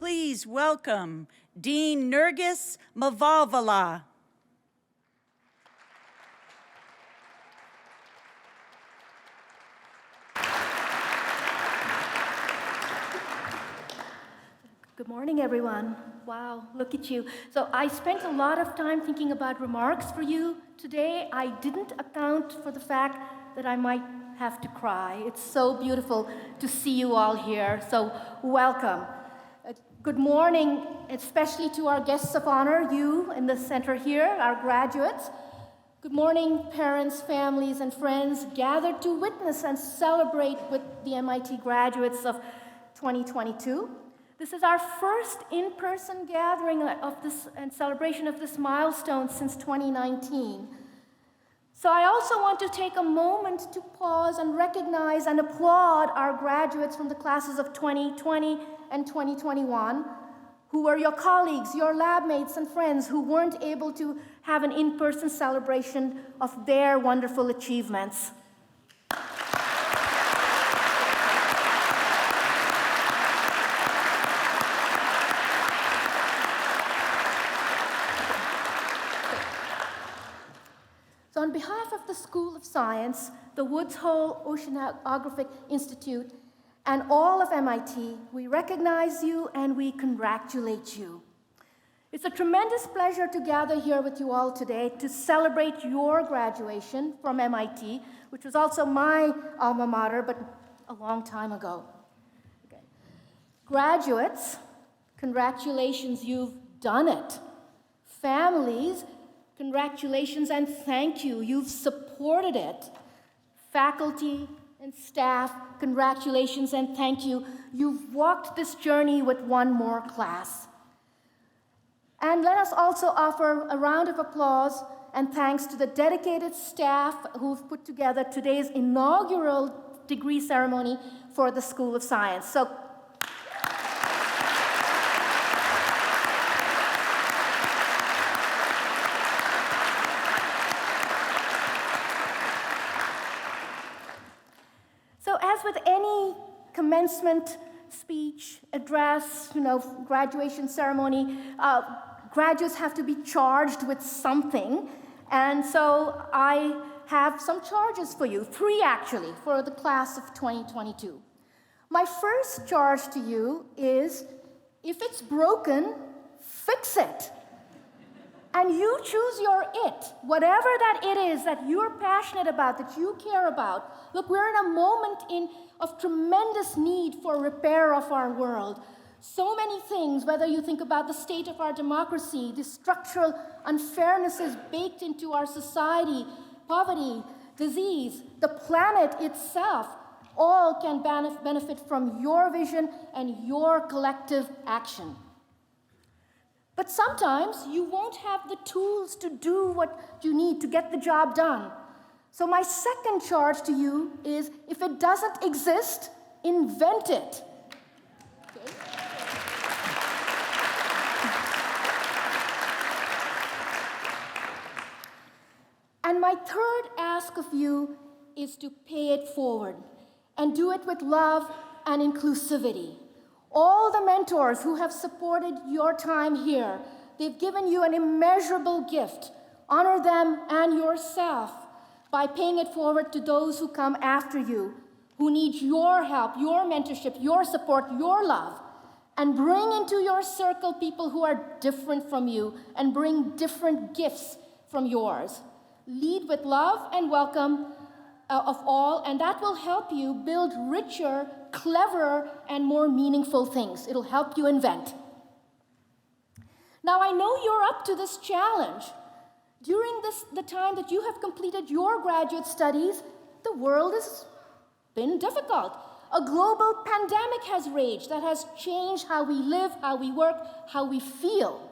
Please welcome Dean Nergis Mavalvala. Good morning, everyone. Wow, look at you. So I spent a lot of time thinking about remarks for you today. I didn't account for the fact that I might have to cry. It's so beautiful to see you all here, so welcome. Good morning, especially to our guests of honor, you in the center here, our graduates. Good morning, parents, families, and friends gathered to witness and celebrate with the MIT graduates of 2022. This is our first in-person gathering of this and celebration of this milestone since 2019. So I also want to take a moment to pause and recognize and applaud our graduates from the classes of 2020 and 2021, who were your colleagues, your lab mates and friends who weren't able to have an in-person celebration of their wonderful achievements. So on behalf of the School of Science, the Woods Hole Oceanographic Institute, and all of MIT, we recognize you and we congratulate you. It's a tremendous pleasure to gather here with you all today to celebrate your graduation from MIT, which was also my alma mater, but a long time ago. Okay. Graduates, congratulations, you've done it. Families, congratulations and thank you. You've supported it. Faculty and staff, congratulations and thank you. You've walked this journey with one more class. And let us also offer a round of applause and thanks to the dedicated staff who've put together today's inaugural degree ceremony for the School of Science. So as with any commencement speech, address, graduation ceremony, graduates have to be charged with something. And so I have some charges for you, 3 actually, for the class of 2022. My first charge to you is, if it's broken, fix it. And you choose your it, whatever that it is that you're passionate about, that you care about. Look, we're in a moment of tremendous need for repair of our world. So many things, whether you think about the state of our democracy, the structural unfairnesses baked into our society, poverty, disease, the planet itself, all can benefit from your vision and your collective action. But sometimes you won't have the tools to do what you need to get the job done. So my second charge to you is, if it doesn't exist, invent it. Okay. And my third ask of you is to pay it forward and do it with love and inclusivity. All the mentors who have supported your time here, they've given you an immeasurable gift. Honor them and yourself by paying it forward to those who come after you, who need your help, your mentorship, your support, your love. And bring into your circle people who are different from you and bring different gifts from yours. Lead with love and welcome of all, and that will help you build richer, cleverer, and more meaningful things. It'll help you invent. Now, I know you're up to this challenge. During the time that you have completed your graduate studies, the world has been difficult. A global pandemic has raged that has changed how we live, how we work, how we feel.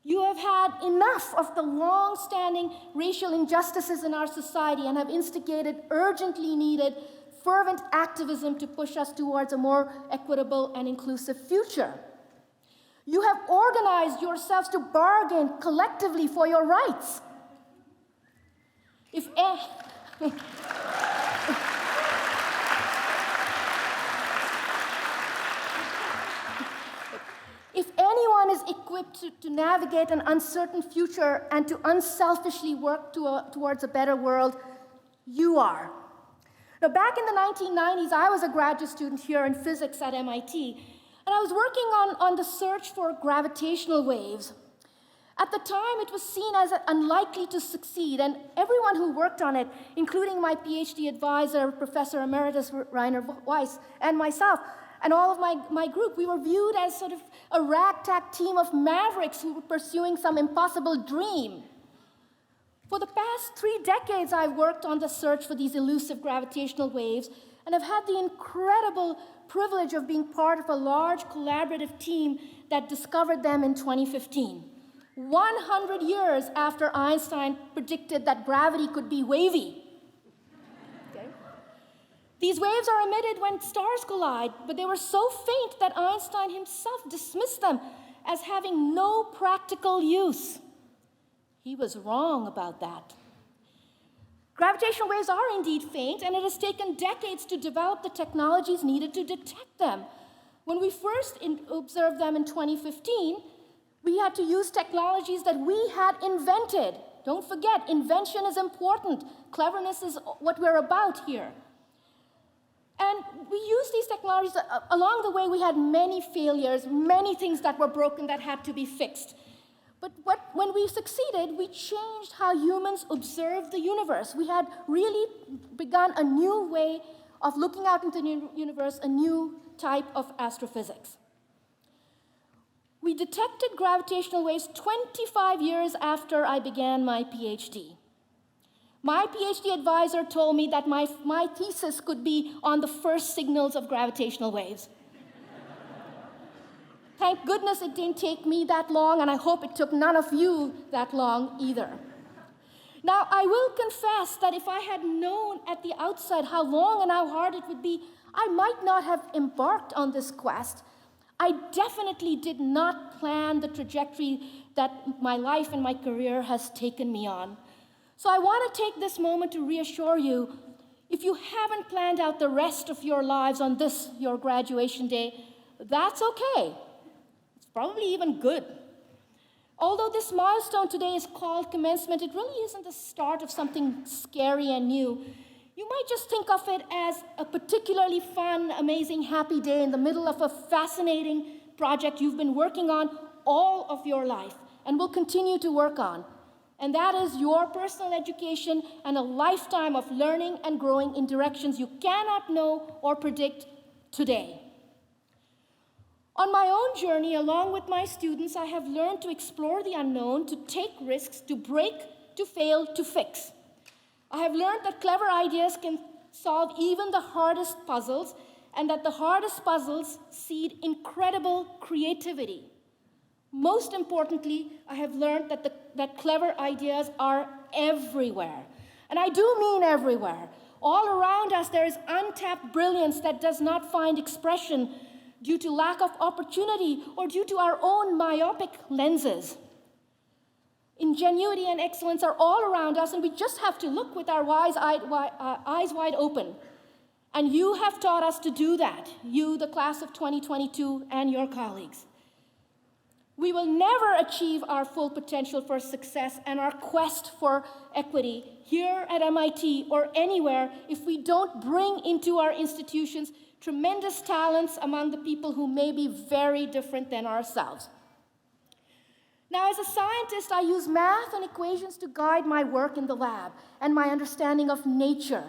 You have had enough of the long-standing racial injustices in our society and have instigated urgently needed, fervent activism to push us towards a more equitable and inclusive future. You have organized yourselves to bargain collectively for your rights. equipped to navigate an uncertain future and to unselfishly work towards a better world? You are. Now, back in the 1990s, I was a graduate student here in physics at MIT, and I was working on the search for gravitational waves. At the time, it was seen as unlikely to succeed, and everyone who worked on it, including my PhD advisor, Professor Emeritus Rainer Weiss, and myself, and all of my group, we were viewed as sort of a ragtag team of mavericks who were pursuing some impossible dream. For the past 3 decades, I've worked on the search for these elusive gravitational waves, and I've had the incredible privilege of being part of a large collaborative team that discovered them in 2015. 100 years after Einstein predicted that gravity could be wavy. Okay. These waves are emitted when stars collide, but they were so faint that Einstein himself dismissed them as having no practical use. He was wrong about that. Gravitational waves are indeed faint, and it has taken decades to develop the technologies needed to detect them. When we first observed them in 2015, we had to use technologies that we had invented. Don't forget, invention is important. Cleverness is what we're about here. And we used these technologies. Along the way, we had many failures, many things that were broken that had to be fixed. But when we succeeded, we changed how humans observe the universe. We had really begun a new way of looking out into the universe, a new type of astrophysics. We detected gravitational waves 25 years after I began my PhD. My PhD advisor told me that my thesis could be on the first signals of gravitational waves. Thank goodness it didn't take me that long, and I hope it took none of you that long either. Now, I will confess that if I had known at the outset how long and how hard it would be, I might not have embarked on this quest. I definitely did not plan the trajectory that my life and my career has taken me on. So I want to take this moment to reassure you, if you haven't planned out the rest of your lives on this, your graduation day, that's okay. It's probably even good. Although this milestone today is called commencement, it really isn't the start of something scary and new. You might just think of it as a particularly fun, amazing, happy day in the middle of a fascinating project you've been working on all of your life and will continue to work on. And that is your personal education and a lifetime of learning and growing in directions you cannot know or predict today. On my own journey, along with my students, I have learned to explore the unknown, to take risks, to break, to fail, to fix. I have learned that clever ideas can solve even the hardest puzzles, and that the hardest puzzles seed incredible creativity. Most importantly, I have learned that clever ideas are everywhere. And I do mean everywhere. All around us, there is untapped brilliance that does not find expression due to lack of opportunity or due to our own myopic lenses. Ingenuity and excellence are all around us, and we just have to look with our eyes wide open. And you have taught us to do that, you, the class of 2022, and your colleagues. We will never achieve our full potential for success and our quest for equity here at MIT or anywhere if we don't bring into our institutions tremendous talents among the people who may be very different than ourselves. Now, as a scientist, I use math and equations to guide my work in the lab and my understanding of nature.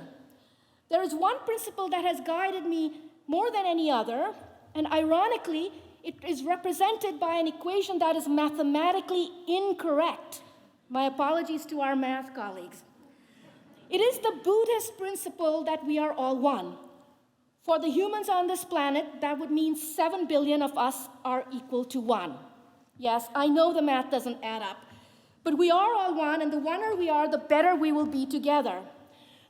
There is one principle that has guided me more than any other, and ironically, it is represented by an equation that is mathematically incorrect. My apologies to our math colleagues. It is the Buddhist principle that we are all one. For the humans on this planet, that would mean 7 billion of us are equal to 1. Yes, I know the math doesn't add up, but we are all one, and the oner we are, the better we will be together.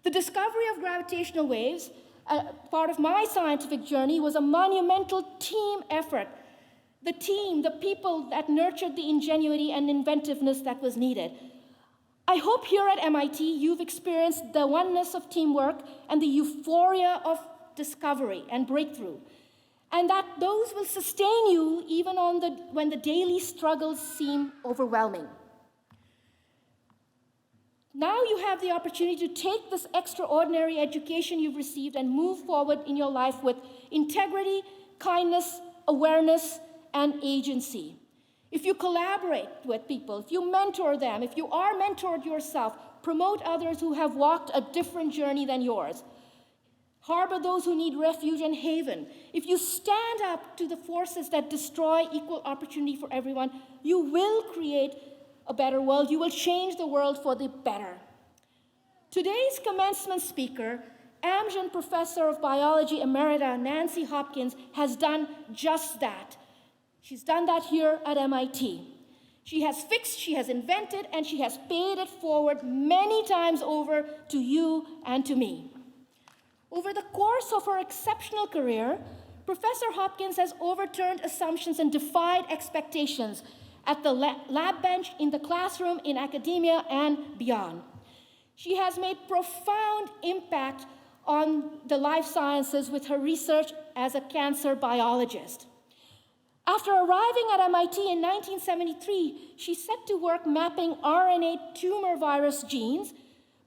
The discovery of gravitational waves, part of my scientific journey, was a monumental team effort. The team, the people that nurtured the ingenuity and inventiveness that was needed. I hope here at MIT you've experienced the oneness of teamwork and the euphoria of discovery and breakthrough. and that those will sustain you even when the daily struggles seem overwhelming. Now you have the opportunity to take this extraordinary education you've received and move forward in your life with integrity, kindness, awareness, and agency. If you collaborate with people, if you mentor them, if you are mentored yourself, promote others who have walked a different journey than yours. Harbor those who need refuge and haven. If you stand up to the forces that destroy equal opportunity for everyone, you will create a better world. You will change the world for the better. Today's commencement speaker, Amgen Professor of Biology Emerita, Nancy Hopkins, has done just that. She's done that here at MIT. She has fixed, she has invented, and she has paid it forward many times over to you and to me. Over the course of her exceptional career, Professor Hopkins has overturned assumptions and defied expectations at the lab bench, in the classroom, in academia, and beyond. She has made profound impact on the life sciences with her research as a cancer biologist. After arriving at MIT in 1973, she set to work mapping RNA tumor virus genes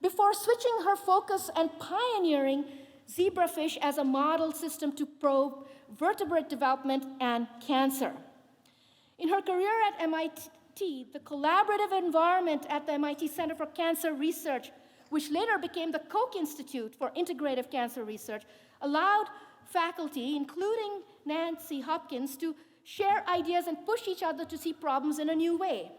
before switching her focus and pioneering zebrafish as a model system to probe vertebrate development and cancer. In her career at MIT, the collaborative environment at the MIT Center for Cancer Research, which later became the Koch Institute for Integrative Cancer Research, allowed faculty, including Nancy Hopkins, to share ideas and push each other to see problems in a new way.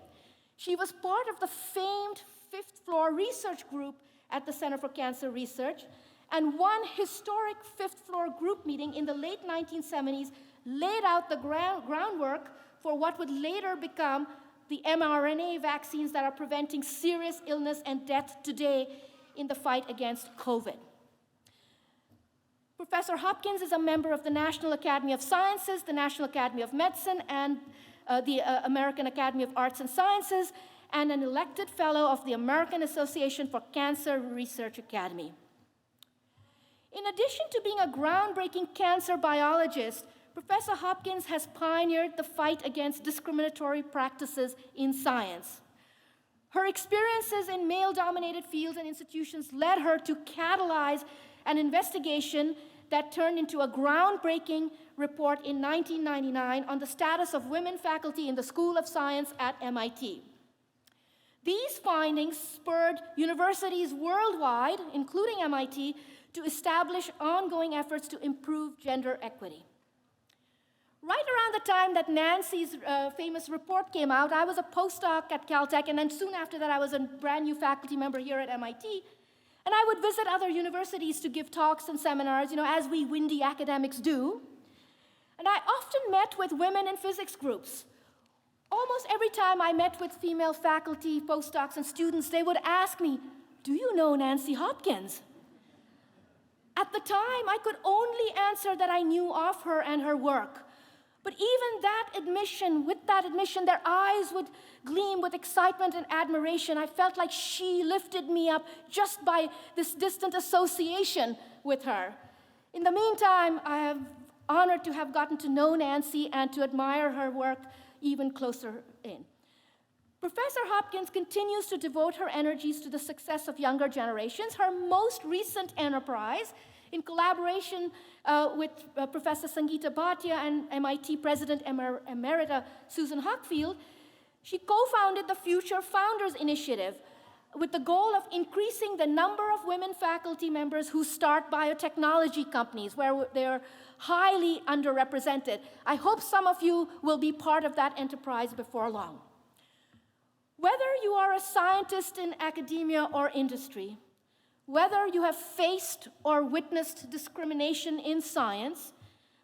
She was part of the famed fifth floor research group at the Center for Cancer Research, and one historic fifth floor group meeting in the late 1970s laid out the groundwork for what would later become the mRNA vaccines that are preventing serious illness and death today in the fight against COVID. Professor Hopkins is a member of the National Academy of Sciences, the National Academy of Medicine, and the American Academy of Arts and Sciences, and an elected fellow of the American Association for Cancer Research Academy. In addition to being a groundbreaking cancer biologist, Professor Hopkins has pioneered the fight against discriminatory practices in science. Her experiences in male-dominated fields and institutions led her to catalyze an investigation that turned into a groundbreaking report in 1999 on the status of women faculty in the School of Science at MIT. These findings spurred universities worldwide, including MIT, to establish ongoing efforts to improve gender equity. Right around the time that Nancy's famous report came out, I was a postdoc at Caltech, and then soon after that, I was a brand new faculty member here at MIT. And I would visit other universities to give talks and seminars, as we windy academics do. And I often met with women in physics groups. Almost every time I met with female faculty, postdocs, and students, they would ask me, "Do you know Nancy Hopkins?" At the time, I could only answer that I knew of her and her work. But even with that admission, their eyes would gleam with excitement and admiration. I felt like she lifted me up just by this distant association with her. In the meantime, I am honored to have gotten to know Nancy and to admire her work even closer in. Professor Hopkins continues to devote her energies to the success of younger generations. Her most recent enterprise, in collaboration with Professor Sangeeta Bhatia and MIT President Emerita Susan Hockfield, she co-founded the Future Founders Initiative with the goal of increasing the number of women faculty members who start biotechnology companies where they're highly underrepresented. I hope some of you will be part of that enterprise before long. Whether you are a scientist in academia or industry, whether you have faced or witnessed discrimination in science,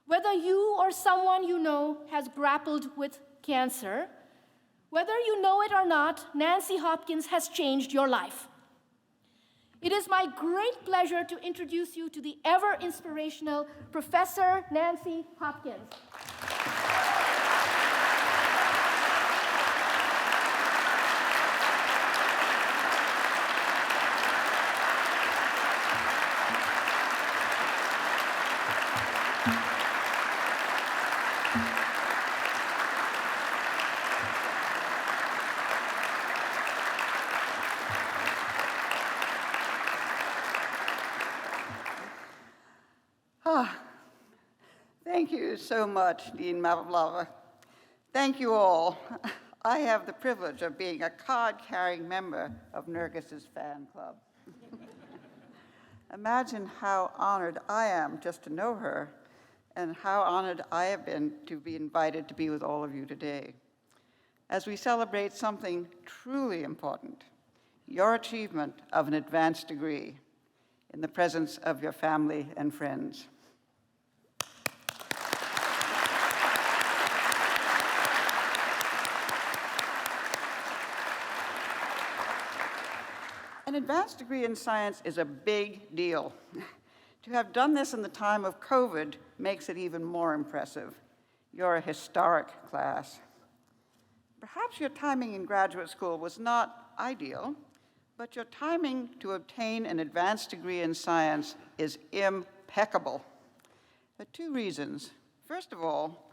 whether you or someone you know has grappled with cancer, whether you know it or not, Nancy Hopkins has changed your life. It is my great pleasure to introduce you to the ever-inspirational Professor Nancy Hopkins. Thank you so much, Dean Mavalvala. Thank you all. I have the privilege of being a card-carrying member of Nergis's fan club. Imagine how honored I am just to know her, and how honored I have been to be invited to be with all of you today, as we celebrate something truly important, your achievement of an advanced degree in the presence of your family and friends. An advanced degree in science is a big deal. To have done this in the time of COVID makes it even more impressive. You're a historic class. Perhaps your timing in graduate school was not ideal, but your timing to obtain an advanced degree in science is impeccable. For two reasons. First of all,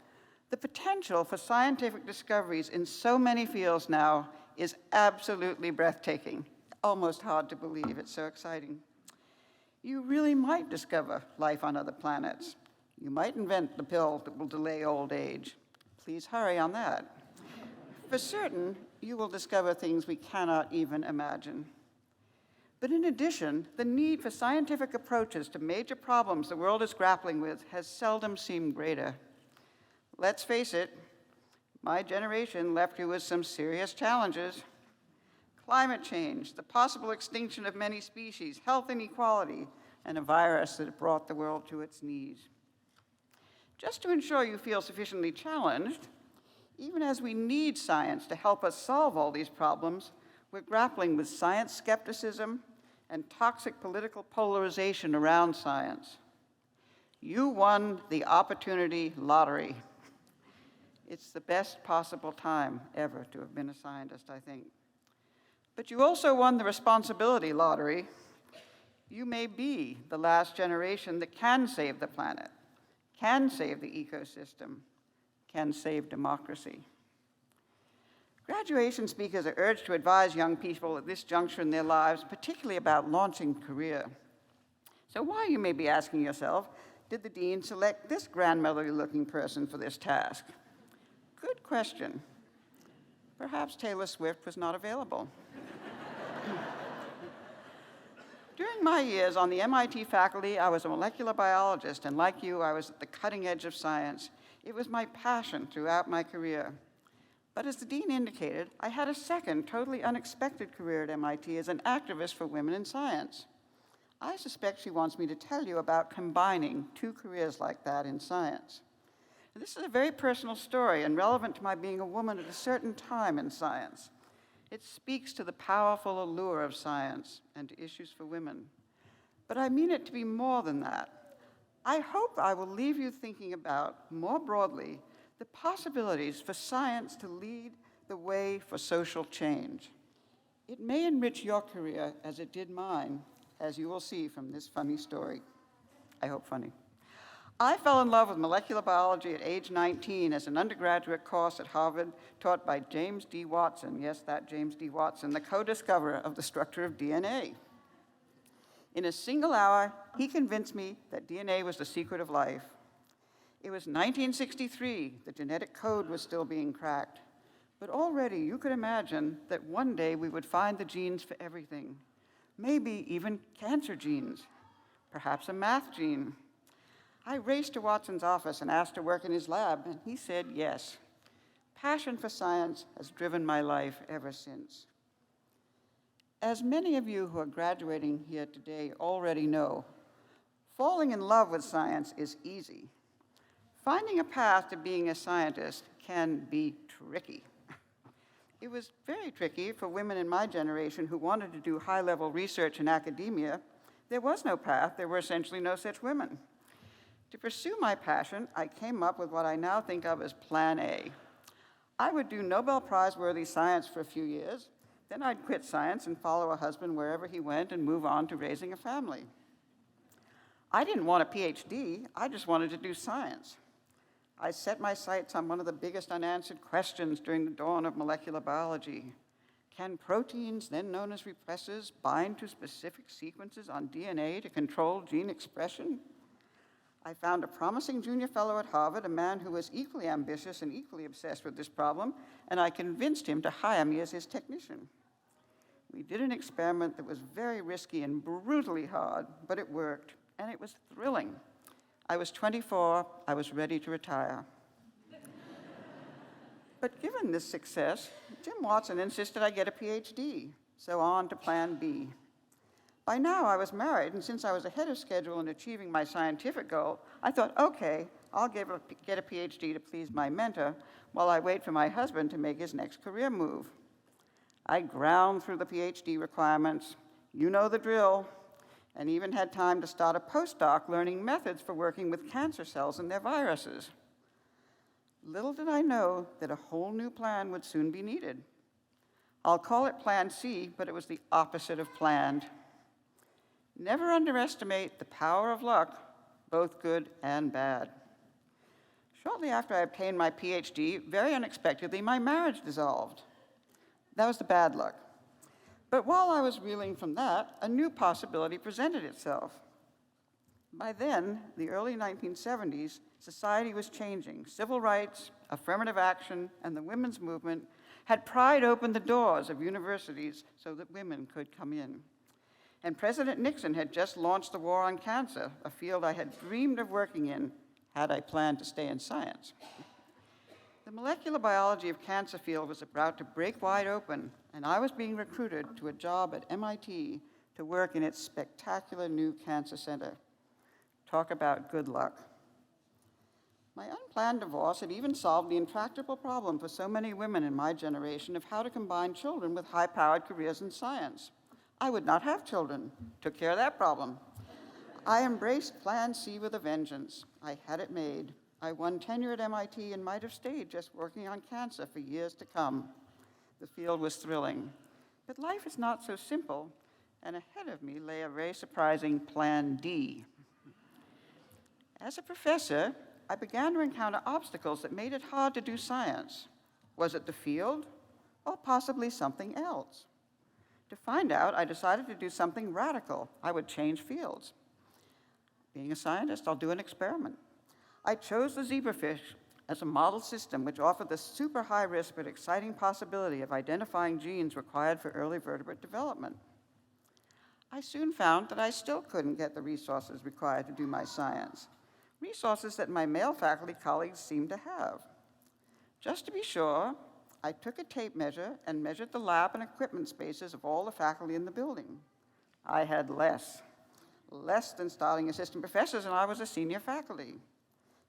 the potential for scientific discoveries in so many fields now is absolutely breathtaking. Almost hard to believe, it's so exciting. You really might discover life on other planets. You might invent the pill that will delay old age. Please hurry on that. For certain, you will discover things we cannot even imagine. But in addition, the need for scientific approaches to major problems the world is grappling with has seldom seemed greater. Let's face it, my generation left you with some serious challenges. Climate change, the possible extinction of many species, health inequality, and a virus that brought the world to its knees. Just to ensure you feel sufficiently challenged, even as we need science to help us solve all these problems, we're grappling with science skepticism and toxic political polarization around science. You won the opportunity lottery. It's the best possible time ever to have been a scientist, I think. But you also won the responsibility lottery. You may be the last generation that can save the planet, can save the ecosystem, can save democracy. Graduation speakers are urged to advise young people at this juncture in their lives, particularly about launching a career. So why, you may be asking yourself, did the dean select this grandmotherly-looking person for this task? Good question. Perhaps Taylor Swift was not available. During my years on the MIT faculty, I was a molecular biologist, and like you, I was at the cutting edge of science. It was my passion throughout my career. But as the dean indicated, I had a second, totally unexpected career at MIT as an activist for women in science. I suspect she wants me to tell you about combining two careers like that in science. This is a very personal story and relevant to my being a woman at a certain time in science. It speaks to the powerful allure of science and to issues for women. But I mean it to be more than that. I hope I will leave you thinking about, more broadly, the possibilities for science to lead the way for social change. It may enrich your career as it did mine, as you will see from this funny story. I hope funny. I fell in love with molecular biology at age 19 as an undergraduate course at Harvard taught by James D. Watson, yes, that James D. Watson, the co-discoverer of the structure of DNA. In a single hour, he convinced me that DNA was the secret of life. It was 1963, the genetic code was still being cracked, but already you could imagine that one day we would find the genes for everything, maybe even cancer genes, perhaps a math gene. I raced to Watson's office and asked to work in his lab, and he said yes. Passion for science has driven my life ever since. As many of you who are graduating here today already know, falling in love with science is easy. Finding a path to being a scientist can be tricky. It was very tricky for women in my generation who wanted to do high-level research in academia. There was no path. There were essentially no such women. To pursue my passion, I came up with what I now think of as Plan A. I would do Nobel Prize-worthy science for a few years, then I'd quit science and follow a husband wherever he went and move on to raising a family. I didn't want a PhD, I just wanted to do science. I set my sights on one of the biggest unanswered questions during the dawn of molecular biology. Can proteins, then known as repressors, bind to specific sequences on DNA to control gene expression? I found a promising junior fellow at Harvard, a man who was equally ambitious and equally obsessed with this problem, and I convinced him to hire me as his technician. We did an experiment that was very risky and brutally hard, but it worked, and it was thrilling. I was 24, I was ready to retire. But given this success, Jim Watson insisted I get a PhD, so on to Plan B. By now, I was married, and since I was ahead of schedule in achieving my scientific goal, I thought, okay, I'll get a PhD to please my mentor while I wait for my husband to make his next career move. I ground through the PhD requirements, you know the drill, and even had time to start a postdoc learning methods for working with cancer cells and their viruses. Little did I know that a whole new plan would soon be needed. I'll call it Plan C, but it was the opposite of planned. Never underestimate the power of luck, both good and bad. Shortly after I obtained my PhD, very unexpectedly, my marriage dissolved. That was the bad luck. But while I was reeling from that, a new possibility presented itself. By then, the early 1970s, society was changing. Civil rights, affirmative action, and the women's movement had pried open the doors of universities so that women could come in. And President Nixon had just launched the war on cancer, a field I had dreamed of working in had I planned to stay in science. The molecular biology of cancer field was about to break wide open, and I was being recruited to a job at MIT to work in its spectacular new cancer center. Talk about good luck. My unplanned divorce had even solved the intractable problem for so many women in my generation of how to combine children with high-powered careers in science. I would not have children. Took care of that problem. I embraced Plan C with a vengeance. I had it made. I won tenure at MIT and might have stayed just working on cancer for years to come. The field was thrilling. But life is not so simple, and ahead of me lay a very surprising Plan D. As a professor, I began to encounter obstacles that made it hard to do science. Was it the field, or possibly something else? To find out, I decided to do something radical. I would change fields. Being a scientist, I'll do an experiment. I chose the zebrafish as a model system which offered the super high risk but exciting possibility of identifying genes required for early vertebrate development. I soon found that I still couldn't get the resources required to do my science, resources that my male faculty colleagues seemed to have. Just to be sure, I took a tape measure and measured the lab and equipment spaces of all the faculty in the building. I had less than starting assistant professors, and I was a senior faculty.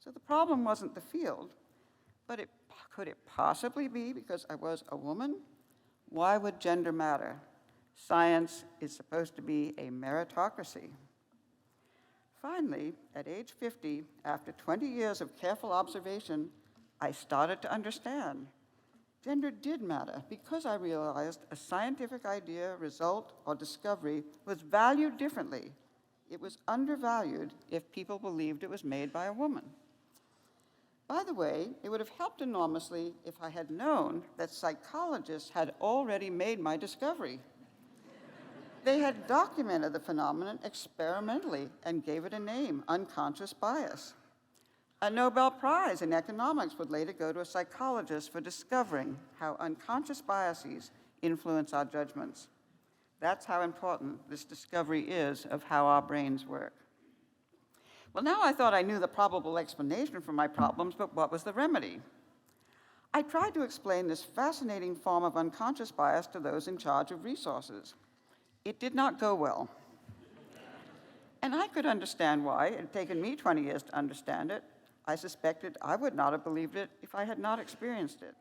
So the problem wasn't the field, but could it possibly be because I was a woman? Why would gender matter? Science is supposed to be a meritocracy. Finally, at age 50, after 20 years of careful observation, I started to understand. Gender did matter because I realized a scientific idea, result, or discovery was valued differently. It was undervalued if people believed it was made by a woman. By the way, it would have helped enormously if I had known that psychologists had already made my discovery. They had documented the phenomenon experimentally and gave it a name, unconscious bias. A Nobel Prize in economics would later go to a psychologist for discovering how unconscious biases influence our judgments. That's how important this discovery is of how our brains work. Well, now I thought I knew the probable explanation for my problems, but what was the remedy? I tried to explain this fascinating form of unconscious bias to those in charge of resources. It did not go well. And I could understand why. It had taken me 20 years to understand it. I suspected I would not have believed it if I had not experienced it.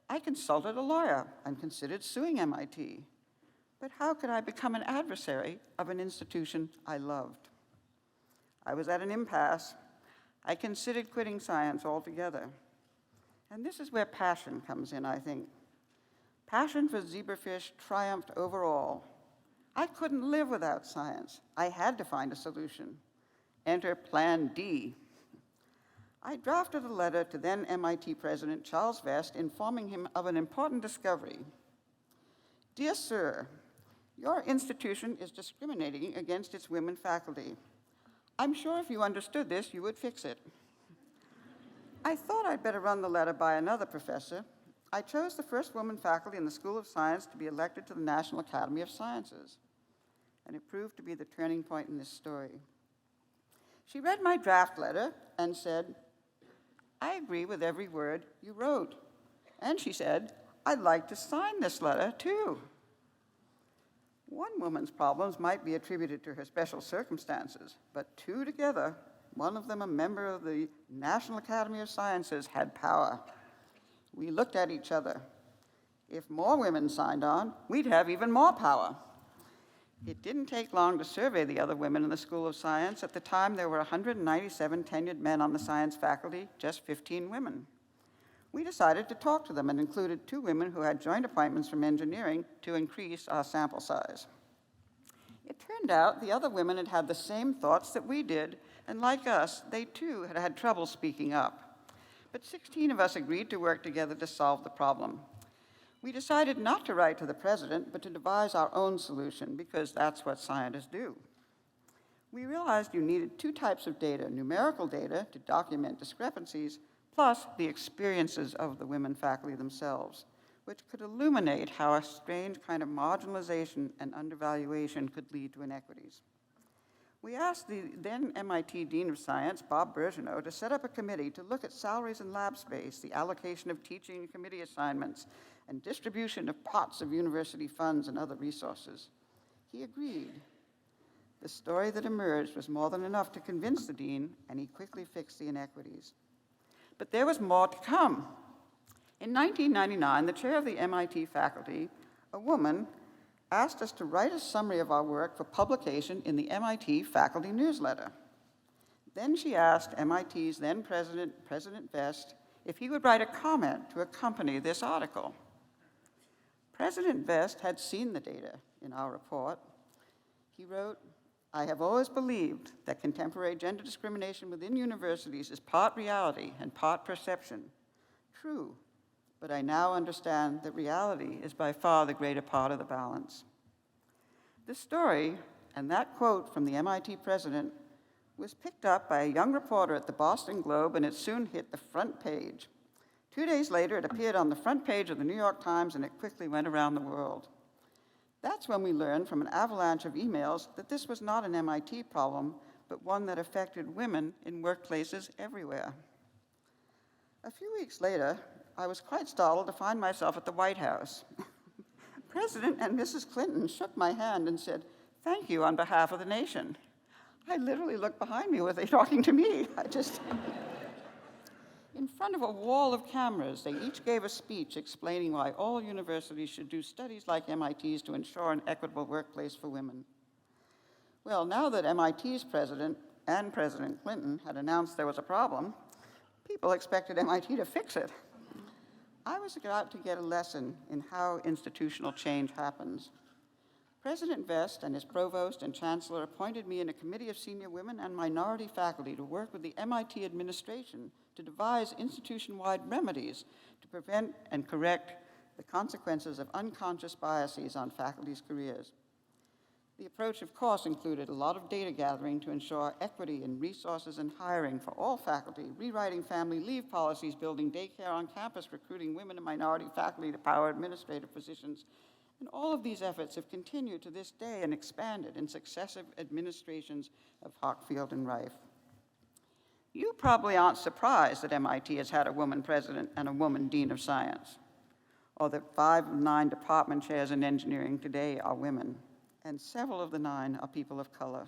I consulted a lawyer and considered suing MIT. But how could I become an adversary of an institution I loved? I was at an impasse. I considered quitting science altogether. And this is where passion comes in, I think. Passion for zebrafish triumphed overall. I couldn't live without science. I had to find a solution. Enter Plan D. I drafted a letter to then MIT President Charles Vest informing him of an important discovery. Dear Sir, your institution is discriminating against its women faculty. I'm sure if you understood this, you would fix it. I thought I'd better run the letter by another professor. I chose the first woman faculty in the School of Science to be elected to the National Academy of Sciences, and it proved to be the turning point in this story. She read my draft letter and said, "I agree with every word you wrote." And she said, "I'd like to sign this letter, too." One woman's problems might be attributed to her special circumstances, but two together, one of them a member of the National Academy of Sciences, had power. We looked at each other. If more women signed on, we'd have even more power. It didn't take long to survey the other women in the School of Science. At the time, there were 197 tenured men on the science faculty, just 15 women. We decided to talk to them and included 2 women who had joint appointments from engineering to increase our sample size. It turned out the other women had had the same thoughts that we did, and like us, they too had had trouble speaking up. But 16 of us agreed to work together to solve the problem. We decided not to write to the president, but to devise our own solution, because that's what scientists do. We realized you needed 2 types of data: numerical data to document discrepancies, plus the experiences of the women faculty themselves, which could illuminate how a strange kind of marginalization and undervaluation could lead to inequities. We asked the then MIT Dean of Science, Bob Bergeneau, to set up a committee to look at salaries and lab space, the allocation of teaching and committee assignments, and distribution of pots of university funds and other resources. He agreed. The story that emerged was more than enough to convince the dean, and he quickly fixed the inequities. But there was more to come. In 1999, the chair of the MIT faculty, a woman, asked us to write a summary of our work for publication in the MIT faculty newsletter. Then she asked MIT's then president, President Vest, if he would write a comment to accompany this article. President Vest had seen the data in our report. He wrote, "I have always believed that contemporary gender discrimination within universities is part reality and part perception. True, but I now understand that reality is by far the greater part of the balance." This story, and that quote from the MIT president, was picked up by a young reporter at the Boston Globe, and it soon hit the front page. 2 days later, it appeared on the front page of the New York Times, and it quickly went around the world. That's when we learned from an avalanche of emails that this was not an MIT problem, but one that affected women in workplaces everywhere. A few weeks later, I was quite startled to find myself at the White House. President and Mrs. Clinton shook my hand and said, "Thank you on behalf of the nation." I literally looked behind me. Were they talking to me? In front of a wall of cameras, they each gave a speech explaining why all universities should do studies like MIT's to ensure an equitable workplace for women. Well, now that MIT's president and President Clinton had announced there was a problem, people expected MIT to fix it. I was about to get a lesson in how institutional change happens. President Vest and his provost and chancellor appointed me in a committee of senior women and minority faculty to work with the MIT administration to devise institution-wide remedies to prevent and correct the consequences of unconscious biases on faculty's careers. The approach, of course, included a lot of data gathering to ensure equity in resources and hiring for all faculty, rewriting family leave policies, building daycare on campus, recruiting women and minority faculty to power administrative positions. And all of these efforts have continued to this day and expanded in successive administrations of Hockfield and Rife. You probably aren't surprised that MIT has had a woman president and a woman dean of science, or that 5 of 9 department chairs in engineering today are women, and several of the 9 are people of color.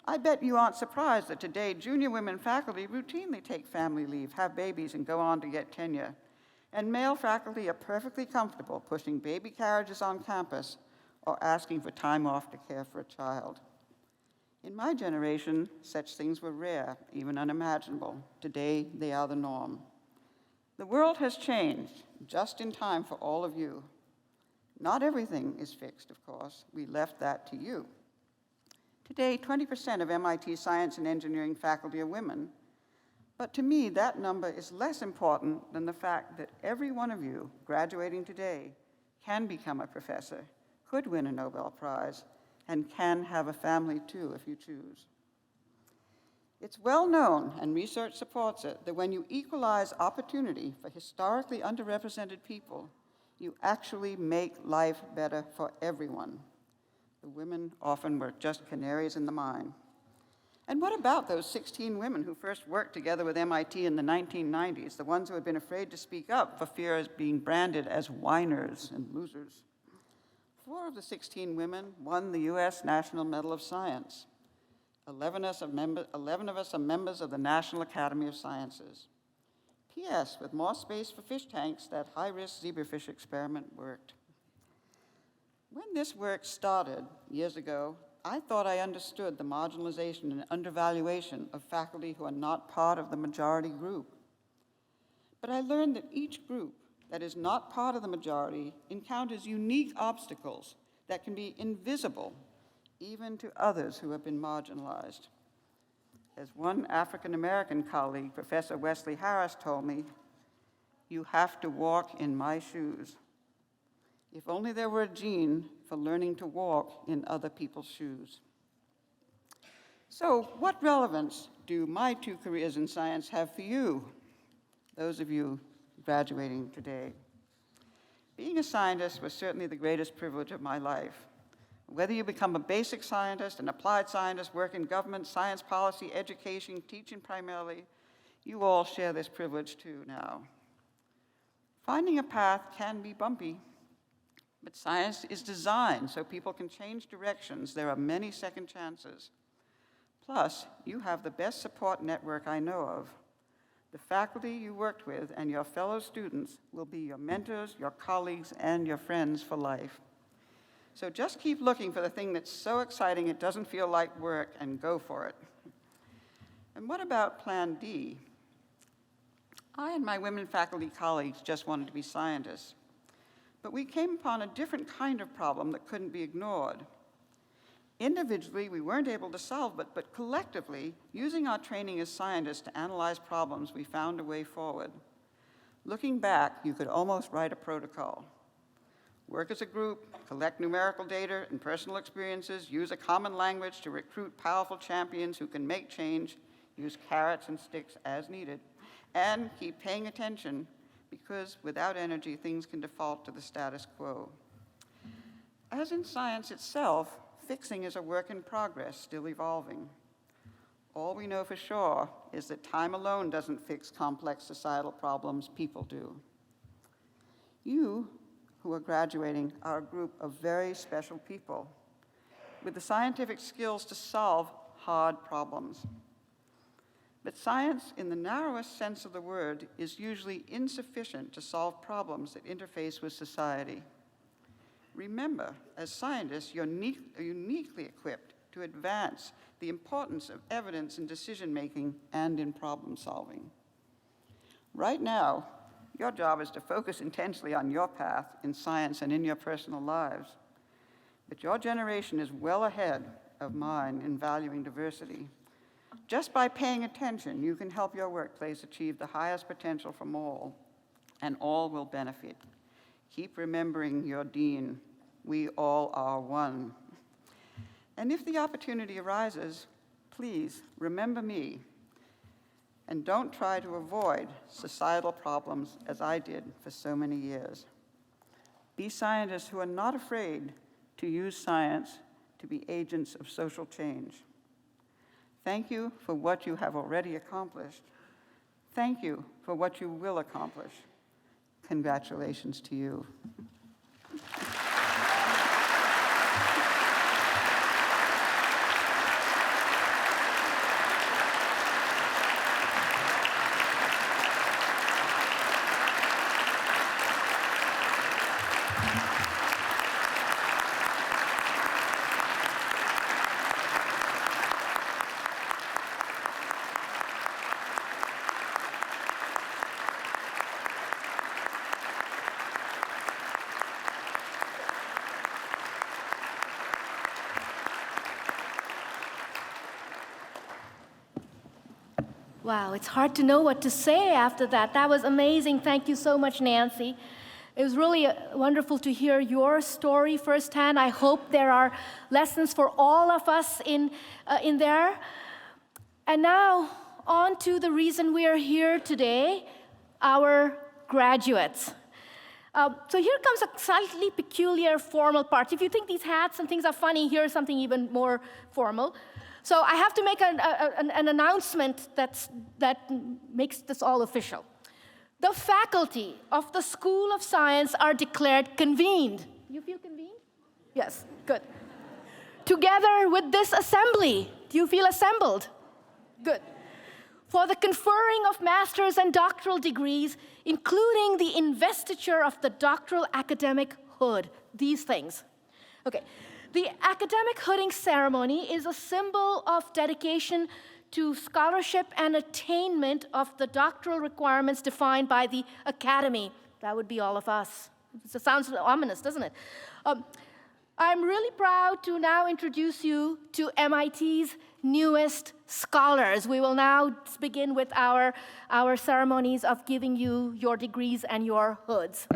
I bet you aren't surprised that today junior women faculty routinely take family leave, have babies, and go on to get tenure. And male faculty are perfectly comfortable pushing baby carriages on campus or asking for time off to care for a child. In my generation, such things were rare, even unimaginable. Today, they are the norm. The world has changed just in time for all of you. Not everything is fixed, of course. We left that to you. Today, 20% of MIT science and engineering faculty are women. But to me, that number is less important than the fact that every one of you graduating today can become a professor, could win a Nobel Prize, and can have a family too if you choose. It's well known, and research supports it, that when you equalize opportunity for historically underrepresented people, you actually make life better for everyone. The women often were just canaries in the mine. And what about those 16 women who first worked together with MIT in the 1990s, the ones who had been afraid to speak up for fear of being branded as whiners and losers? 4 of the 16 women won the US National Medal of Science. 11 of us are members of the National Academy of Sciences. P.S., with more space for fish tanks, that high-risk zebrafish experiment worked. When this work started years ago, I thought I understood the marginalization and undervaluation of faculty who are not part of the majority group. But I learned that each group that is not part of the majority encounters unique obstacles that can be invisible even to others who have been marginalized. As one African-American colleague, Professor Wesley Harris, told me, "You have to walk in my shoes." If only there were a gene for learning to walk in other people's shoes. So what relevance do my 2 careers in science have for you, those of you graduating today? Being a scientist was certainly the greatest privilege of my life. Whether you become a basic scientist, an applied scientist, work in government, science policy, education, teaching primarily, you all share this privilege too now. Finding a path can be bumpy, but science is designed so people can change directions. There are many second chances. Plus, you have the best support network I know of. The faculty you worked with and your fellow students will be your mentors, your colleagues, and your friends for life. So just keep looking for the thing that's so exciting it doesn't feel like work, and go for it. And what about Plan D? I and my women faculty colleagues just wanted to be scientists. But we came upon a different kind of problem that couldn't be ignored. Individually, we weren't able to solve it, but collectively, using our training as scientists to analyze problems, we found a way forward. Looking back, you could almost write a protocol. Work as a group, collect numerical data and personal experiences, use a common language to recruit powerful champions who can make change, use carrots and sticks as needed, and keep paying attention, because without energy, things can default to the status quo. As in science itself, fixing is a work in progress, still evolving. All we know for sure is that time alone doesn't fix complex societal problems, people do. You, who are graduating, are a group of very special people with the scientific skills to solve hard problems. But science, in the narrowest sense of the word, is usually insufficient to solve problems that interface with society. Remember, as scientists, you're uniquely equipped to advance the importance of evidence in decision-making and in problem solving. Right now, your job is to focus intensely on your path in science and in your personal lives. But your generation is well ahead of mine in valuing diversity. Just by paying attention, you can help your workplace achieve the highest potential from all, and all will benefit. Keep remembering your dean. We all are one. And if the opportunity arises, please remember me. And don't try to avoid societal problems as I did for so many years. Be scientists who are not afraid to use science to be agents of social change. Thank you for what you have already accomplished. Thank you for what you will accomplish. Congratulations to you. Wow, it's hard to know what to say after that. That was amazing. Thank you so much, Nancy. It was really wonderful to hear your story firsthand. I hope there are lessons for all of us in there. And now, on to the reason we are here today, our graduates. So here comes a slightly peculiar formal part. If you think these hats and things are funny, here's something even more formal. So I have to make an announcement that makes this all official. The faculty of the School of Science are declared convened. You feel convened? Yes, good. Together with this assembly, do you feel assembled? Good. For the conferring of master's and doctoral degrees, including the investiture of the doctoral academic hood, these things. Okay, the academic hooding ceremony is a symbol of dedication to scholarship and attainment of the doctoral requirements defined by the academy. That would be all of us. It sounds ominous, doesn't it? I'm really proud to now introduce you to MIT's newest scholars. We will now begin with our ceremonies of giving you your degrees and your hoods.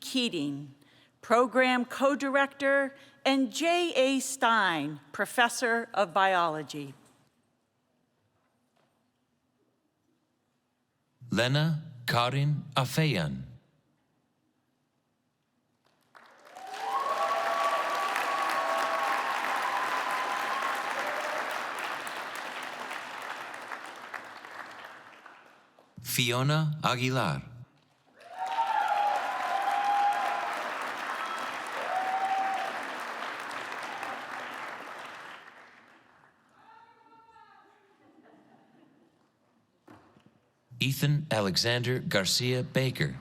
Keating, Program Co-Director, and J.A. Stein, Professor of Biology. Lena Karin Afeyan. Fiona Aguilar. Ethan Alexander Garcia Baker.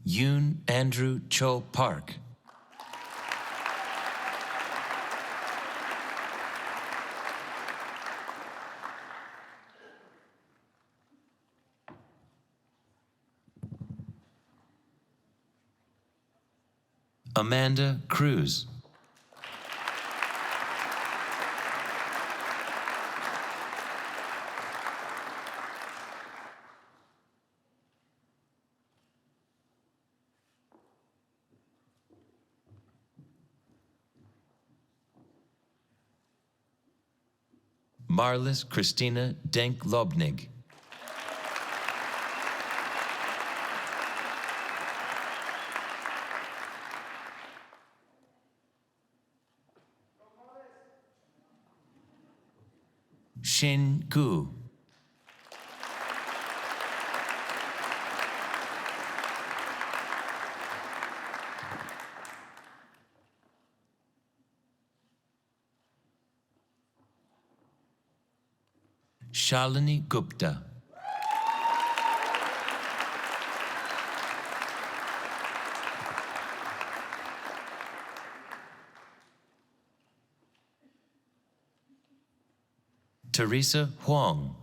Yoon Andrew Cho Park. Amanda Cruz. Marlis Christina Denk-Lobnig. Shin Gu. Shalini Gupta. Teresa Huang.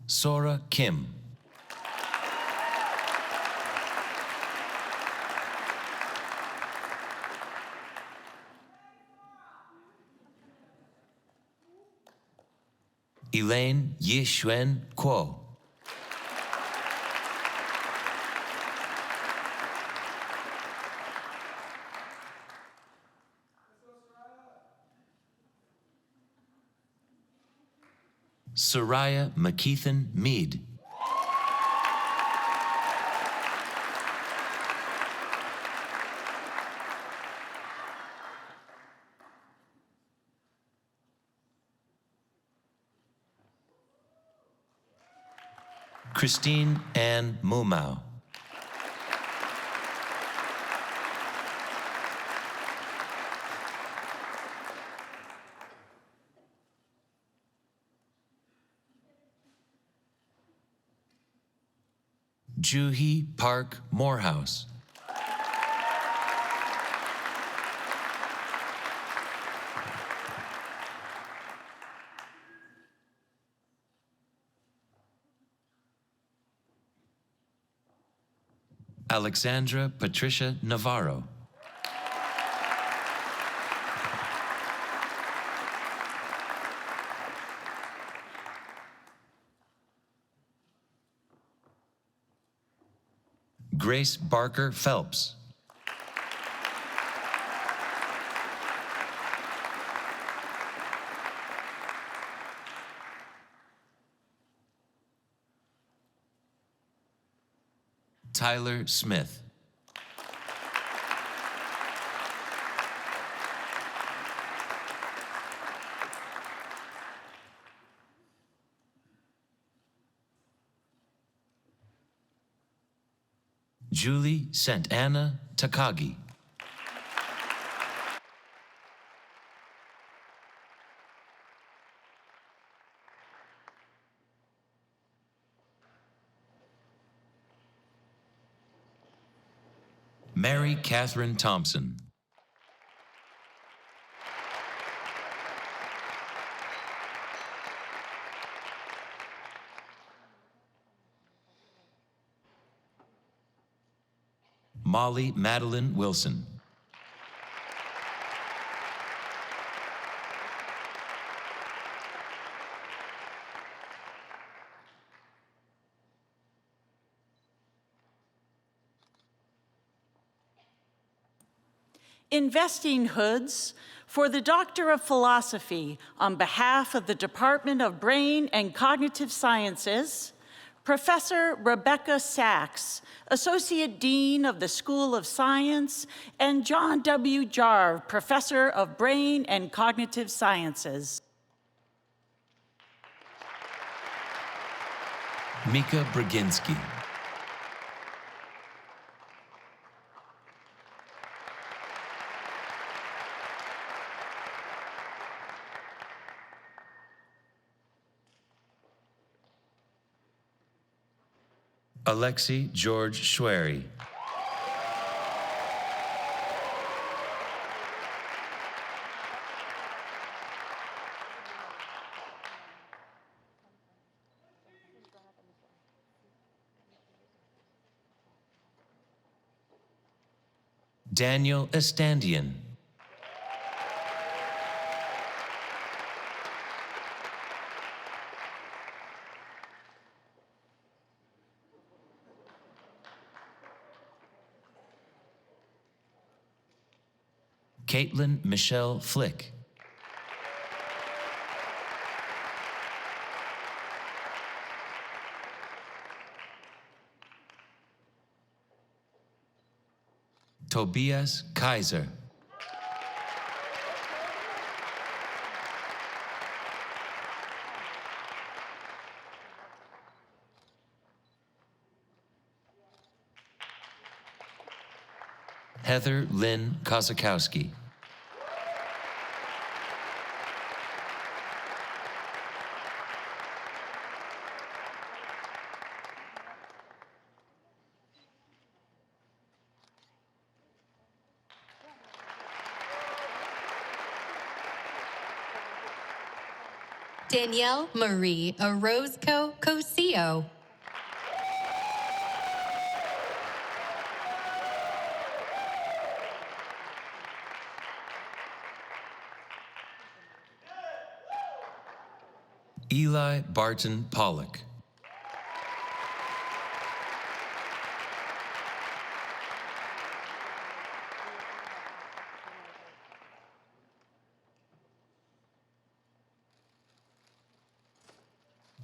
Sora Kim. Elaine Yi-Xuan Kuo. Soraya McKeithen Mead. Christine Ann Mumau. Juhi Park Morehouse. Alexandra Patricia Navarro. Grace Barker Phelps. Tyler Smith. Julie St. Anna Takagi. Mary Catherine Thompson. Molly Madeline Wilson. Investing Hoods for the Doctor of Philosophy on behalf of the Department of Brain and Cognitive Sciences, Professor Rebecca Sachs, Associate Dean of the School of Science, and John W. Jarve, Professor of Brain and Cognitive Sciences. Mika Braginski. Alexei George Schwery. Daniel Estandian. Caitlin Michelle Flick. Tobias Kaiser. Heather Lynn Kozakowski. Danielle Marie Orozco Cosio. Eli Barton Pollock.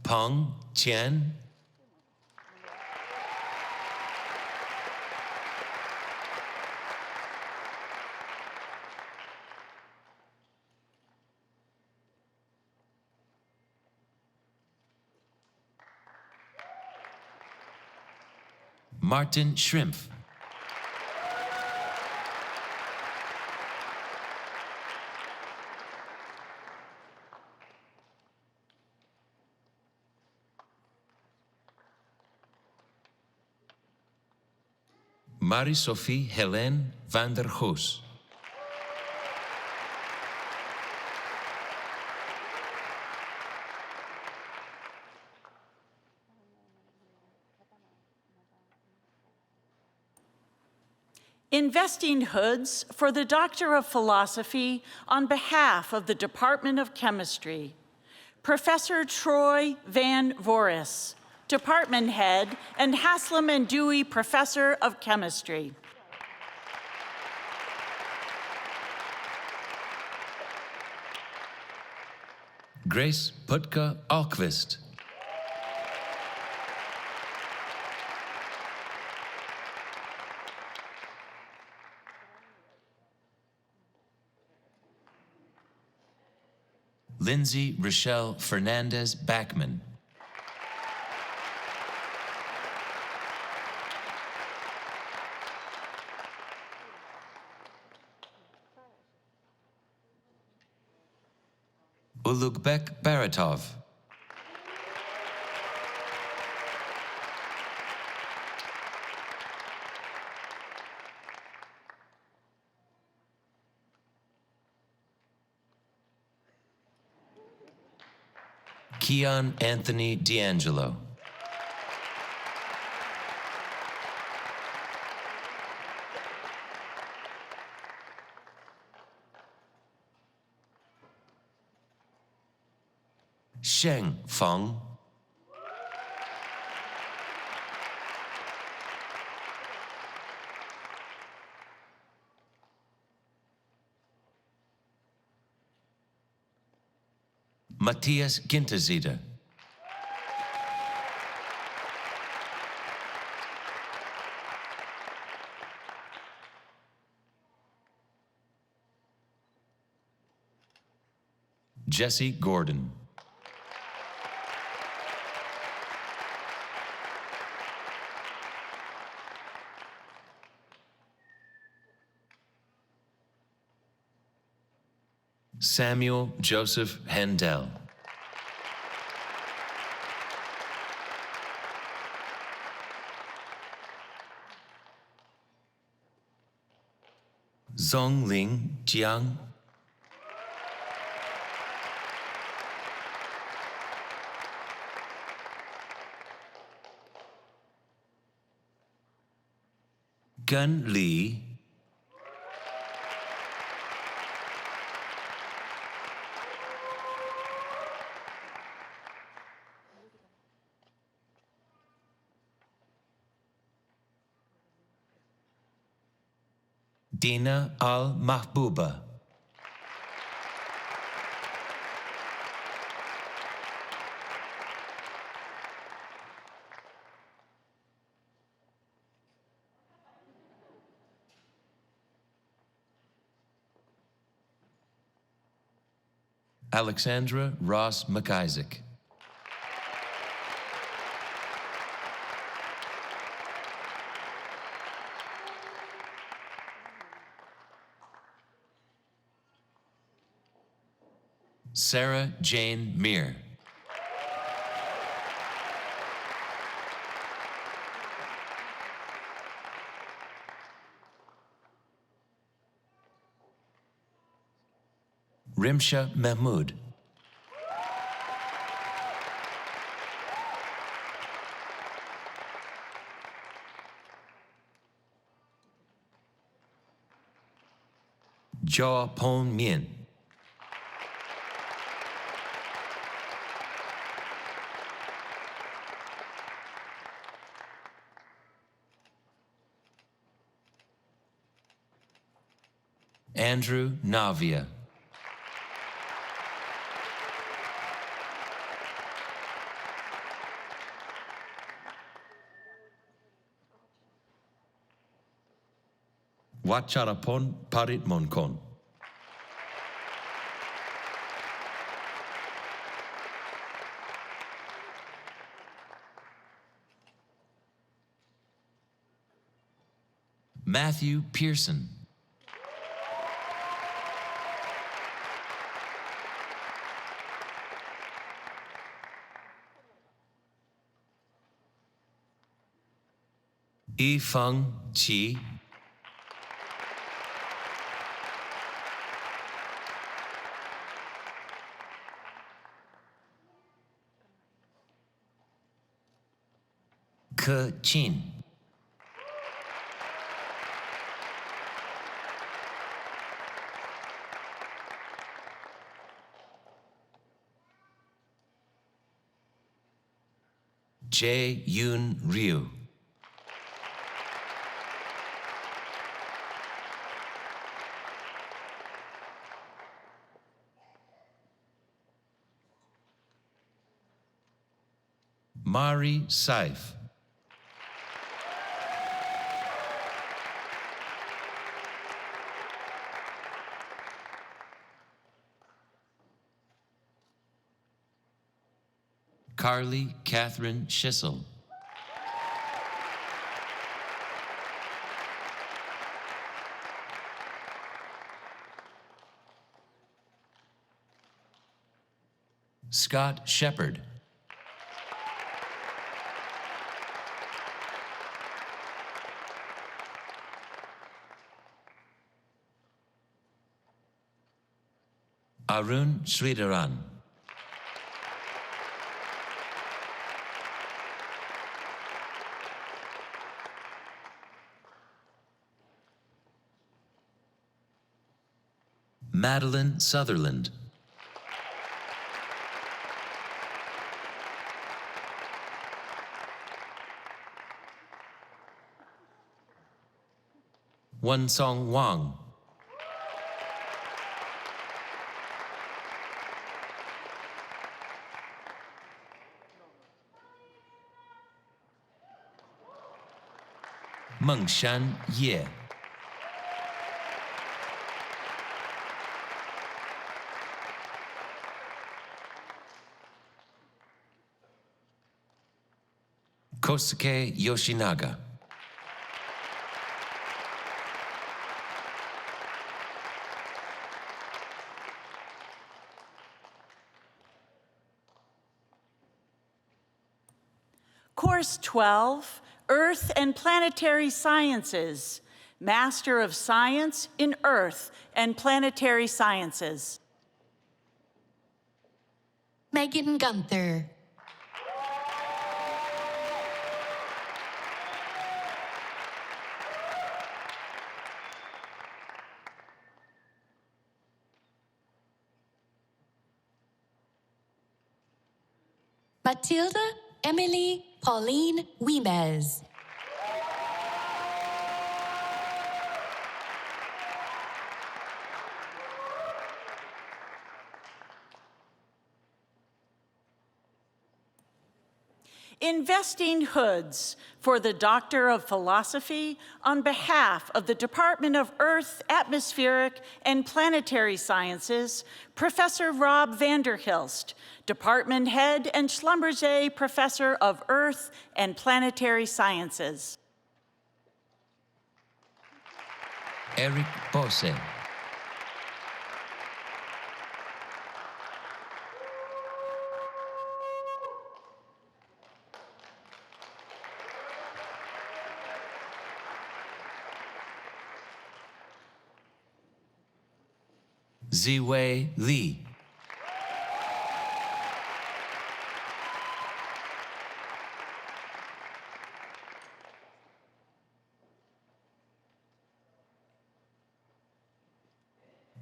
Peng Qian. Martin Schrimpf. Marie-Sophie Helene van der Goes. Investing hoods for the Doctor of Philosophy on behalf of the Department of Chemistry. Professor Troy Van Voris, Department Head and Haslam and Dewey Professor of Chemistry. Grace Putka Alkvist. Lindsay Rochelle Fernandez Backman. Ulugbek Baratov. Keon Anthony D'Angelo. Sheng Feng. Matthias Ginterzeder. Jesse Gordon. Samuel Joseph Handel. Zhongling Jiang. Gun Li. Dina Al-Mahbouba. Alexandra Ross McIsaac. Sarah Jane Meir. Rimsha Mahmood. Jaw Pon Mien. Andrew Navia. Wacharapon Paritmonkon. Matthew Pearson. Yifeng Qi. Ke Chin. Jae Yoon Ryu. Mari Saif. Carly Catherine Schissel. Scott Shepard. Arun Sridharan. Madeline Sutherland. Wonsong Wang. Mengshan Ye. Kosuke Yoshinaga. Course 12, Earth and Planetary Sciences, Master of Science in Earth and Planetary Sciences. Megan Gunther. Matilda Emily Pauline Wimez. Investing Hoods for the Doctor of Philosophy on behalf of the Department of Earth, Atmospheric, and Planetary Sciences, Professor Rob Vanderhilst, Department Head and Schlumberger Professor of Earth and Planetary Sciences. Eric Bose. Ziwei Li.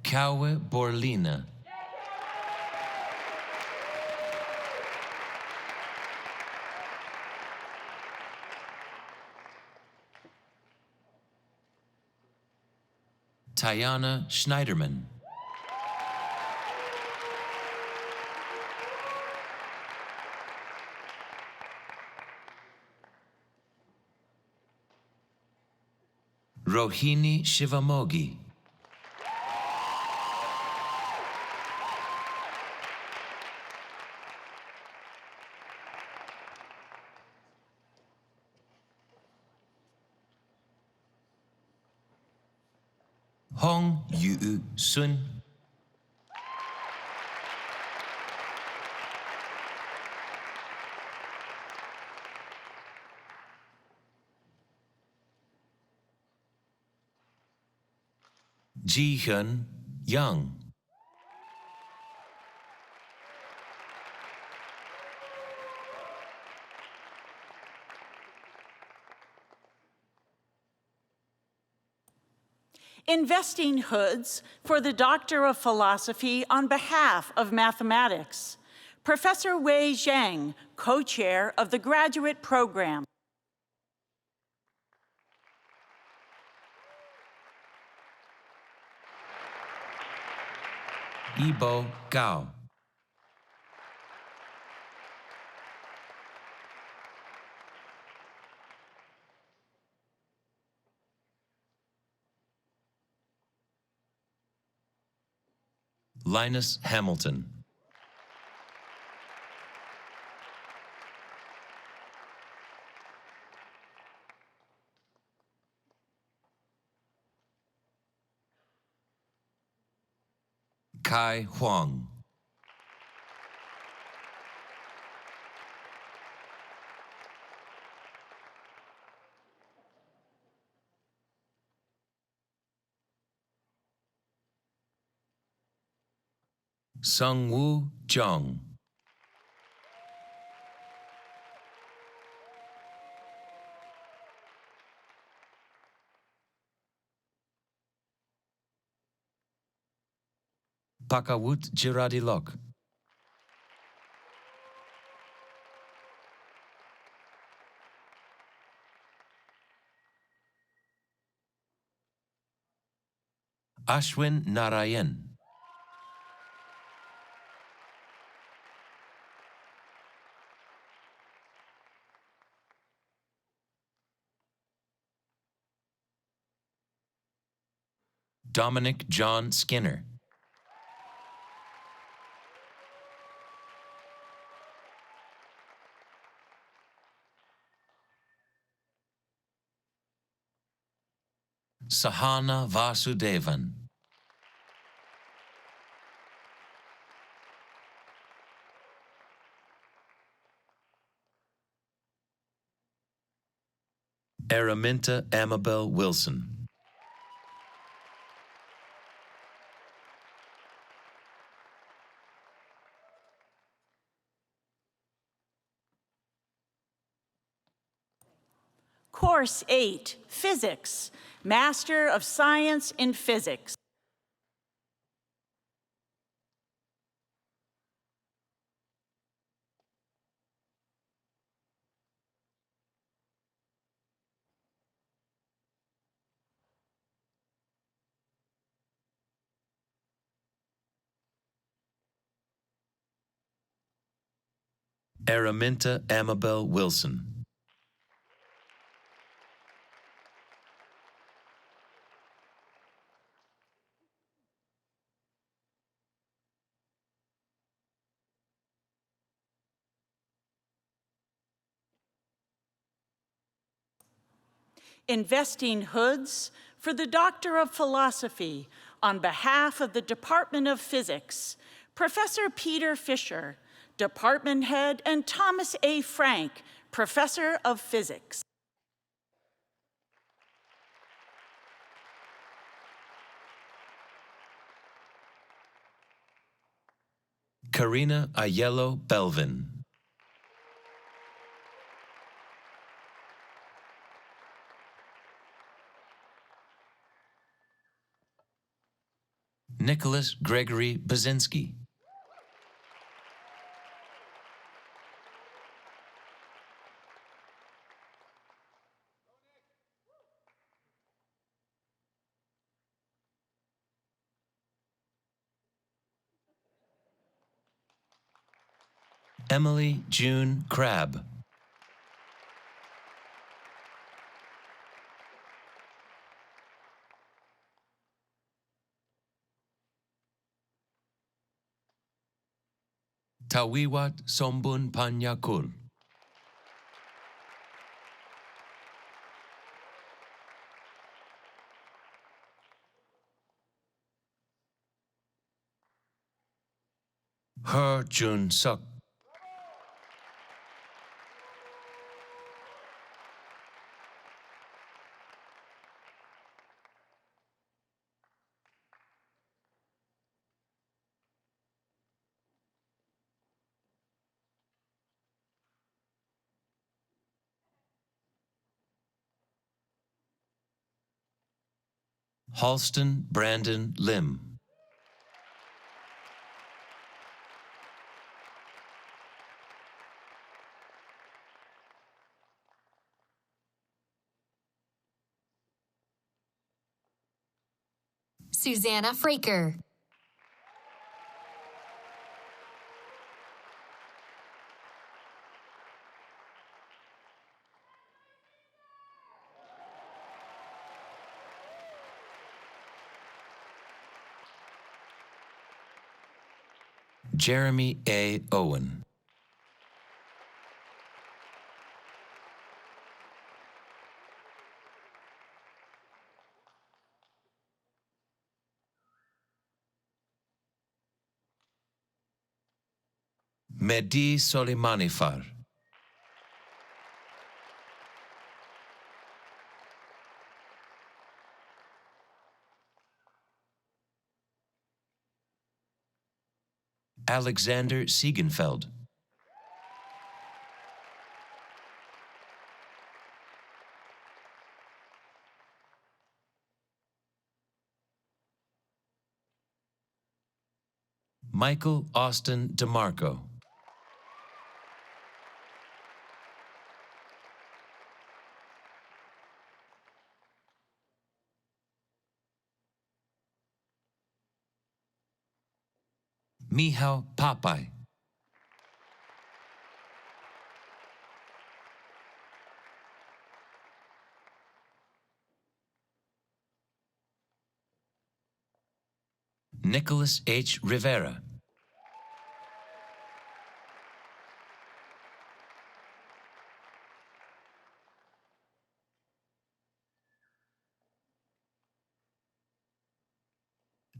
Kaue Borlina. Tayana Schneiderman. Rohini Shivamogi. Hong Yu Sun. Ji Hyun Young. Investing hoods for the Doctor of Philosophy on behalf of mathematics. Professor Wei Zhang, co-chair of the graduate program. Ibo Gao. Linus Hamilton. Kai Huang. Sungwoo Jung. Pakawut Jiradilok. Ashwin Narayan. Dominic John Skinner. Sahana Vasudevan. Araminta Amabel Wilson. Course 8, Physics, Master of Science in Physics. Araminta Amabel Wilson. Investing hoods for the Doctor of Philosophy on behalf of the Department of Physics, Professor Peter Fisher, Department Head, and Thomas A. Frank, Professor of Physics. Karina Ayello Belvin. Nicholas Gregory Bazinski. Emily June Crabb. Tawiwat Sombun Panyakul. Her Jun Suk. Halston Brandon Lim. Susanna Fraker. Jeremy A. Owen. Mehdi Solimanifar. Alexander Siegenfeld. Michael Austin DeMarco. Mihao Papai. Nicholas H. Rivera.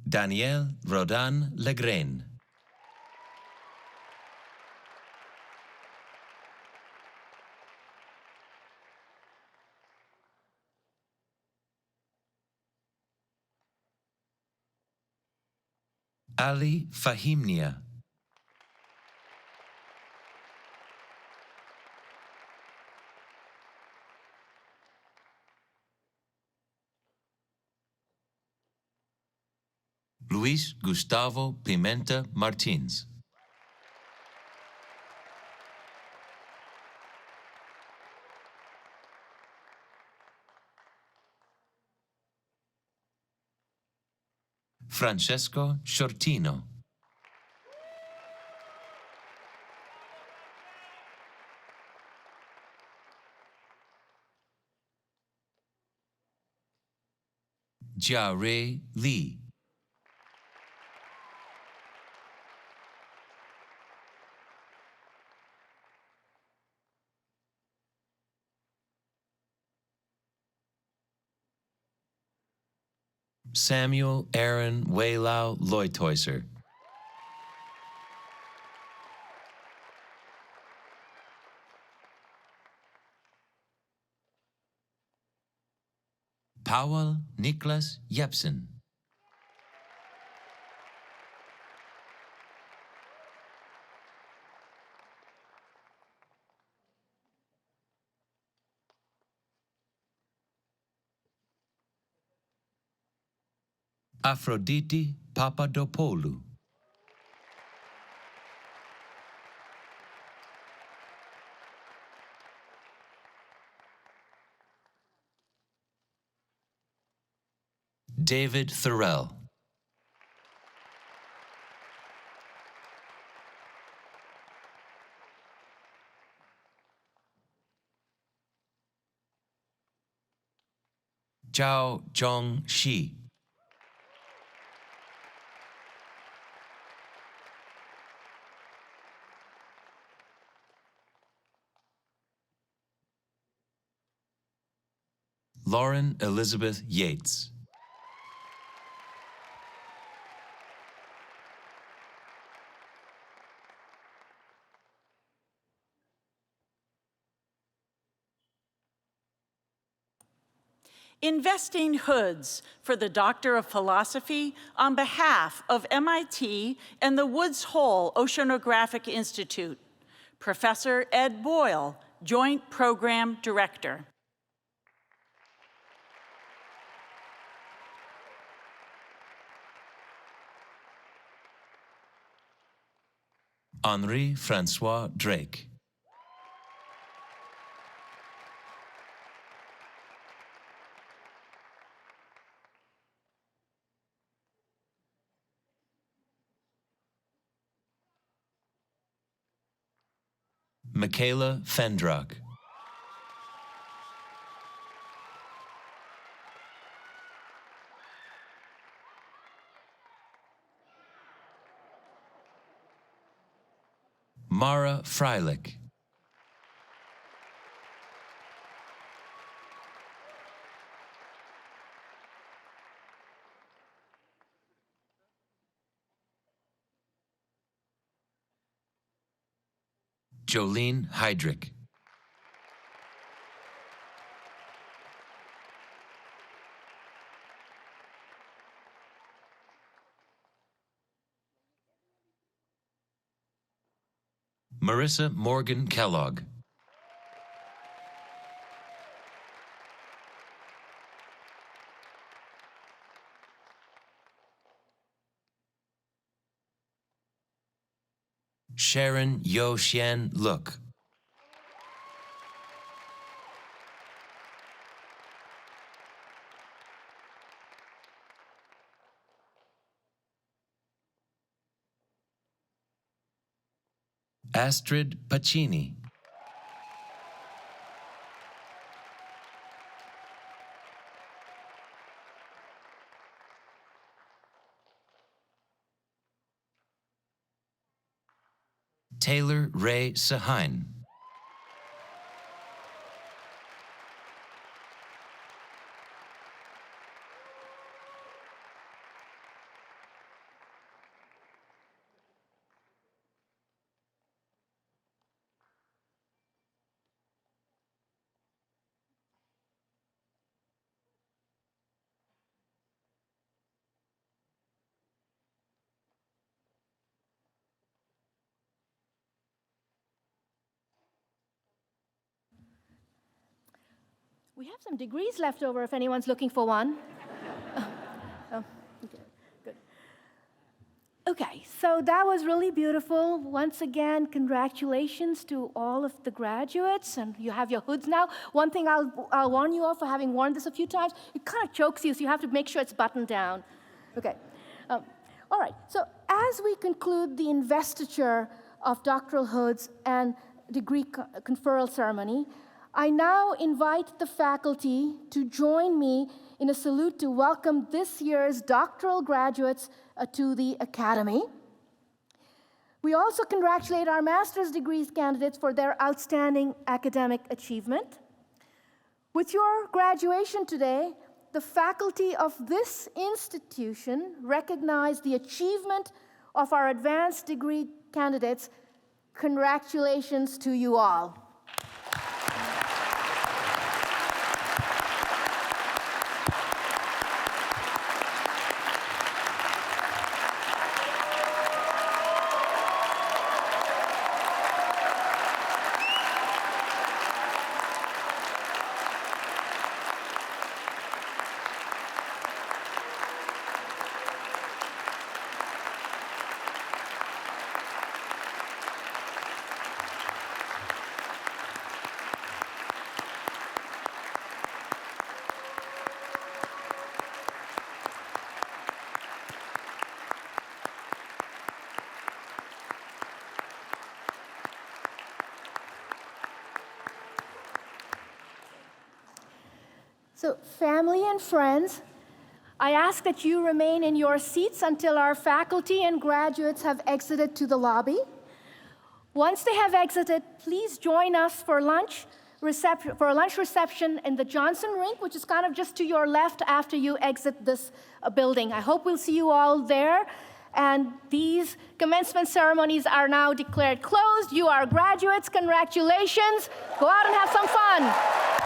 Danielle Rodan Legrain. Ali Fahimnia. Luis Gustavo Pimenta Martins. Francesco Shortino. Jia-Ray Lee. Samuel Aaron Weilau Leuthäuser. Powell Niklas Jepsen. Aphrodite Papadopoulou. David Thorell. Zhao Zhong Shi. Lauren Elizabeth Yates. Investing Hoods for the Doctor of Philosophy on behalf of MIT and the Woods Hole Oceanographic Institute. Professor Ed Boyle, Joint Program Director. Henri Francois Drake. Michaela Fendrock. Mara Freilich. Jolene Heydrich. Marissa Morgan Kellogg. Sharon Yo Xian Look. Astrid Pacini. Taylor Ray Sahine. We have some degrees left over if anyone's looking for one. Okay, good. Okay, so that was really beautiful. Once again, congratulations to all of the graduates, and you have your hoods now. One thing I'll warn you of for having worn this a few times, it kind of chokes you, so you have to make sure it's buttoned down. Okay. All right, so as we conclude the investiture of doctoral hoods and degree conferral ceremony, I now invite the faculty to join me in a salute to welcome this year's doctoral graduates to the Academy. We also congratulate our master's degrees candidates for their outstanding academic achievement. With your graduation today, the faculty of this institution recognize the achievement of our advanced degree candidates. Congratulations to you all. So, family and friends, I ask that you remain in your seats until our faculty and graduates have exited to the lobby. Once they have exited, please join us for lunch reception in the Johnson Rink, which is kind of just to your left after you exit this building. I hope we'll see you all there. And these commencement ceremonies are now declared closed. You are graduates. Congratulations. Go out and have some fun.